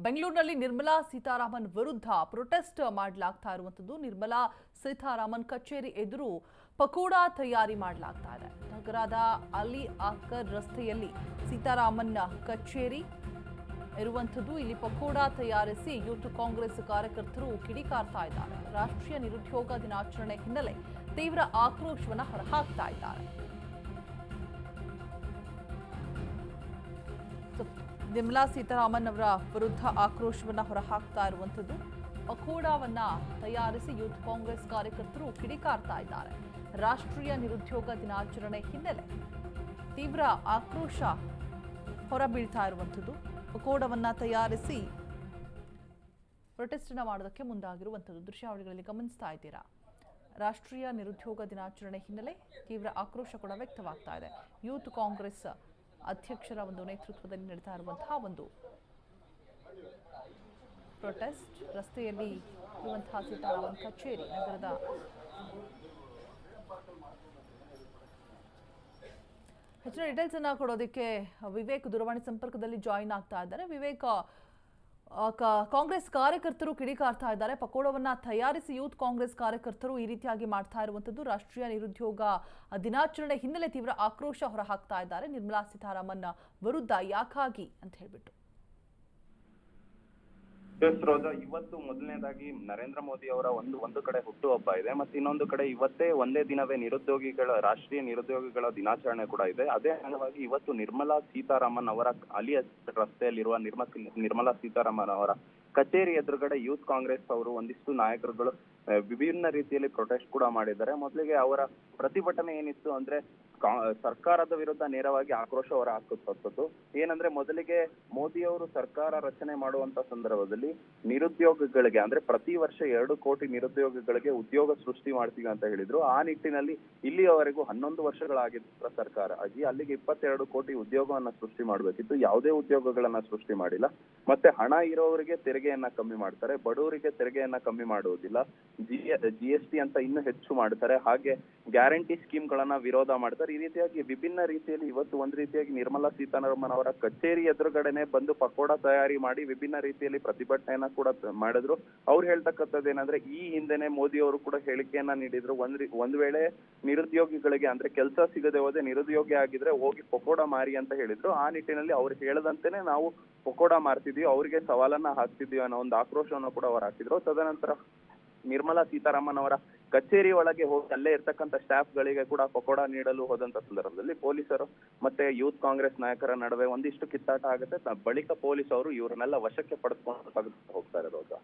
ಬೆಂಗಳೂರಿನಲ್ಲಿ ನಿರ್ಮಲಾ ಸೀತಾರಾಮನ್ ವಿರುದ್ಧ ಪ್ರೊಟೆಸ್ಟ್ ಮಾಡಲಾಗ್ತಾ ಇರುವಂತದ್ದು. ನಿರ್ಮಲಾ ಸೀತಾರಾಮನ್ ಕಚೇರಿ ಎದುರು ಪಕೋಡಾ ತಯಾರಿ ಮಾಡಲಾಗ್ತಾ ಇದೆ. ನಗರದ ಅಲಿ ಅಕ್ಬರ್ ರಸ್ತೆಯಲ್ಲಿ ಸೀತಾರಾಮನ್ ಕಚೇರಿ ಇರುವಂತದ್ದು. ಇಲ್ಲಿ ಪಕೋಡಾ ತಯಾರಿಸಿ ಯೂತ್ ಕಾಂಗ್ರೆಸ್ ಕಾರ್ಯಕರ್ತರು ಕಿಡಿಕಾರ್ತಾ ಇದ್ದಾರೆ. ರಾಷ್ಟ್ರೀಯ ನಿರುದ್ಯೋಗ ದಿನಾಚರಣೆ ಹಿನ್ನೆಲೆ ತೀವ್ರ ಆಕ್ರೋಶವನ್ನು ಹೊರಹಾಕ್ತಾ ಇದ್ದಾರೆ. ನಿರ್ಮಲಾ ಸೀತಾರಾಮನ್ ಅವರ ವಿರುದ್ಧ ಆಕ್ರೋಶವನ್ನು ಹೊರಹಾಕ್ತಾ ಇರುವಂತದ್ದು. ಪಕೋಡಾವನ್ನ ತಯಾರಿಸಿ ಯೂತ್ ಕಾಂಗ್ರೆಸ್ ಕಾರ್ಯಕರ್ತರು ಕಿಡಿಕಾರ್ತಾ ಇದ್ದಾರೆ. ರಾಷ್ಟ್ರೀಯ ನಿರುದ್ಯೋಗ ದಿನಾಚರಣೆ ಹಿನ್ನೆಲೆ ತೀವ್ರ ಆಕ್ರೋಶ ಹೊರಬೀಳ್ತಾ ಇರುವಂತದ್ದು. ಪಕೋಡವನ್ನ ತಯಾರಿಸಿ ಪ್ರೊಟೆಸ್ಟ್ ಮಾಡೋದಕ್ಕೆ ಮುಂದಾಗಿರುವಂತದ್ದು ದೃಶ್ಯಾವಳಿಗಳಲ್ಲಿ ಗಮನಿಸ್ತಾ ಇದ್ದೀರಾ. ರಾಷ್ಟ್ರೀಯ ನಿರುದ್ಯೋಗ ದಿನಾಚರಣೆ ಹಿನ್ನೆಲೆ ತೀವ್ರ ಆಕ್ರೋಶ ಕೂಡ ವ್ಯಕ್ತವಾಗ್ತಾ ಇದೆ. ಯೂತ್ ಕಾಂಗ್ರೆಸ್ ಅಧ್ಯಕ್ಷರ ಒಂದು ನೇತೃತ್ವದಲ್ಲಿ ನಡೆತಾ ಇರುವಂತಹ ಒಂದು ಪ್ರೊಟೆಸ್ಟ್. ರಸ್ತೆಯಲ್ಲಿ ಇರುವಂತಹ ಸೀತಾರಾಮನ್ ಕಚೇರಿ ನಗರದ ಹೆಚ್ಚಿನ ಡೀಟೇಲ್ಸ್ ಅನ್ನ ಕೊಡೋದಕ್ಕೆ ವಿವೇಕ್ ದೂರವಾಣಿ ಸಂಪರ್ಕದಲ್ಲಿ ಜಾಯಿನ್ ಆಗ್ತಾ ಇದ್ದಾರೆ. ವಿವೇಕ್, ಕಾಂಗ್ರೆಸ್ ಕಾರ್ಯಕರ್ತರು ಕಿಡಿಕಾರ್ತಾ ಇದ್ದಾರೆ. ಪಕೋಡವನ್ನ ತಯಾರಿಸಿ ಯೂತ್ ಕಾಂಗ್ರೆಸ್ ಕಾರ್ಯಕರ್ತರು ಈ ರೀತಿಯಾಗಿ ಮಾಡ್ತಾ ಇರುವಂತದ್ದು. ರಾಷ್ಟ್ರೀಯ ನಿರುದ್ಯೋಗ ದಿನಾಚರಣೆ ಹಿನ್ನೆಲೆ ತೀವ್ರ ಆಕ್ರೋಶ ಹೊರಹಾಕ್ತಾ ಇದ್ದಾರೆ ನಿರ್ಮಲಾ ಸೀತಾರಾಮನ್ ವಿರುದ್ಧ. ಯಾಕಾಗಿ ಅಂತ ಹೇಳ್ಬಿಟ್ಟು ಇವತ್ತು ಮೊದಲನೇದಾಗಿ ನರೇಂದ್ರ ಮೋದಿ ಅವರ ಒಂದು ಕಡೆ ಹುಟ್ಟುಹಬ್ಬ ಇದೆ, ಮತ್ತೆ ಇನ್ನೊಂದು ಕಡೆ ಇವತ್ತೇ ಒಂದೇ ದಿನವೇ ರಾಷ್ಟ್ರೀಯ ನಿರುದ್ಯೋಗಿಗಳ ದಿನಾಚರಣೆ ಕೂಡ ಇದೆ. ಅದೇ ಅಂಗವಾಗಿ ಇವತ್ತು ನಿರ್ಮಲಾ ಸೀತಾರಾಮನ್ ಅವರ ಅಲಿ ರಸ್ತೆಯಲ್ಲಿರುವ ನಿರ್ಮಲಾ ಸೀತಾರಾಮನ್ ಅವರ ಕಚೇರಿ ಎದುರುಗಡೆ ಯೂತ್ ಕಾಂಗ್ರೆಸ್ ಅವರು ಒಂದಿಷ್ಟು ನಾಯಕರುಗಳು ವಿಭಿನ್ನ ರೀತಿಯಲ್ಲಿ ಪ್ರೊಟೆಸ್ಟ್ ಕೂಡ ಮಾಡಿದ್ದಾರೆ. ಮೊದಲಿಗೆ ಅವರ ಪ್ರತಿಭಟನೆ ಏನಿತ್ತು ಅಂದ್ರೆ ಸರ್ಕಾರದ ವಿರುದ್ಧ ನೇರವಾಗಿ ಆಕ್ರೋಶ ಹೊರ ಹಾಕುವಂಥದ್ದು. ಏನಂದ್ರೆ ಮೊದಲಿಗೆ ಮೋದಿ ಅವರು ಸರ್ಕಾರ ರಚನೆ ಮಾಡುವಂತ ಸಂದರ್ಭದಲ್ಲಿ ನಿರುದ್ಯೋಗಿಗಳಿಗೆ ಅಂದ್ರೆ ಪ್ರತಿ ವರ್ಷ 2 ಕೋಟಿ ನಿರುದ್ಯೋಗಿಗಳಿಗೆ ಉದ್ಯೋಗ ಸೃಷ್ಟಿ ಮಾಡ್ತೀವಿ ಅಂತ ಹೇಳಿದ್ರು. ಆ ನಿಟ್ಟಿನಲ್ಲಿ ಇಲ್ಲಿಯವರೆಗೂ 11 ವರ್ಷಗಳಾಗಿದ್ದ ಸರ್ಕಾರ ಅಲ್ಲಿಗೆ 22 ಕೋಟಿ ಉದ್ಯೋಗವನ್ನ ಸೃಷ್ಟಿ ಮಾಡಬೇಕಿತ್ತು. ಯಾವುದೇ ಉದ್ಯೋಗಗಳನ್ನ ಸೃಷ್ಟಿ ಮಾಡಿಲ್ಲ. ಮತ್ತೆ ಹಣ ಇರೋವರಿಗೆ ತೆರಿಗೆಯನ್ನ ಕಮ್ಮಿ ಮಾಡ್ತಾರೆ, ಬಡವರಿಗೆ ತೆರಿಗೆಯನ್ನ ಕಮ್ಮಿ ಮಾಡುವುದಿಲ್ಲ. GST ಅಂತ ಇನ್ನೂ ಹೆಚ್ಚು ಮಾಡ್ತಾರೆ. ಹಾಗೆ ಗ್ಯಾರಂಟಿ ಸ್ಕೀಮ್ ಗಳನ್ನ ವಿರೋಧ ಮಾಡ್ತಾರೆ. ಈ ರೀತಿಯಾಗಿ ವಿಭಿನ್ನ ರೀತಿಯಲ್ಲಿ ಇವತ್ತು ಒಂದ್ ರೀತಿಯಾಗಿ ನಿರ್ಮಲಾ ಸೀತಾರಾಮನ್ ಅವರ ಕಚೇರಿ ಎದುರುಗಡೆನೆ ಬಂದು ಪಕೋಡ ತಯಾರಿ ಮಾಡಿ ವಿಭಿನ್ನ ರೀತಿಯಲ್ಲಿ ಪ್ರತಿಭಟನೆಯನ್ನ ಕೂಡ ಮಾಡಿದ್ರು. ಅವ್ರು ಹೇಳ್ತಕ್ಕಂಥದ್ದು ಏನಂದ್ರೆ ಈ ಹಿಂದೆನೆ ಮೋದಿ ಅವರು ಕೂಡ ಹೇಳಿಕೆಯನ್ನ ನೀಡಿದ್ರು. ಒಂದ್ ವೇಳೆ ನಿರುದ್ಯೋಗಿಗಳಿಗೆ ಅಂದ್ರೆ ಕೆಲಸ ಸಿಗದೆ ಹೋದೆ ನಿರುದ್ಯೋಗಿ ಆಗಿದ್ರೆ ಹೋಗಿ ಪಕೋಡ ಮಾರಿ ಅಂತ ಹೇಳಿದ್ರು. ಆ ನಿಟ್ಟಿನಲ್ಲಿ ಅವ್ರು ಹೇಳದಂತೆನೆ ನಾವು ಪಕೋಡ ಮಾರ್ತಿದ್ವಿ, ಅವ್ರಿಗೆ ಸವಾಲನ್ನ ಹಾಕ್ತಿದ್ವಿ ಅನ್ನೋ ಒಂದು ಆಕ್ರೋಶವನ್ನು ಕೂಡ ಅವ್ರು ಹಾಕಿದ್ರು. ತದನಂತರ ನಿರ್ಮಲಾ ಸೀತಾರಾಮನ್ ಅವರ ಕಚೇರಿ ಒಳಗೆ ಹೋಗಿ ಅಲ್ಲೇ ಇರ್ತಕ್ಕಂಥ ಸ್ಟಾಫ್ ಗಳಿಗೆ ಕೂಡ ಪಕೋಡ ನೀಡಲು ಹೋದಂತ ಸಂದರ್ಭದಲ್ಲಿ ಪೊಲೀಸರು ಮತ್ತೆ ಯೂತ್ ಕಾಂಗ್ರೆಸ್ ನಾಯಕರ ನಡುವೆ ಒಂದಿಷ್ಟು ಕಿತ್ತಾಟ ಆಗುತ್ತೆ. ಬಳಿಕ ಪೊಲೀಸ್ ಅವರು ಇವರನ್ನೆಲ್ಲ ವಶಕ್ಕೆ ಪಡೆದುಕೊಂಡು ಹೋಗ್ತಾ ಇರೋದು.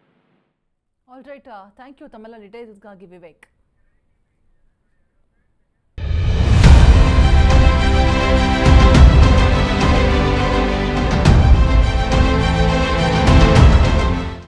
ಆಲ್ ರೈಟ್, ಥ್ಯಾಂಕ್ ಯು ತಮ್ಮೆಲ್ಲ ಡೀಟೇಲ್ಸ್ಗಾಗಿ ವಿವೇಕ್.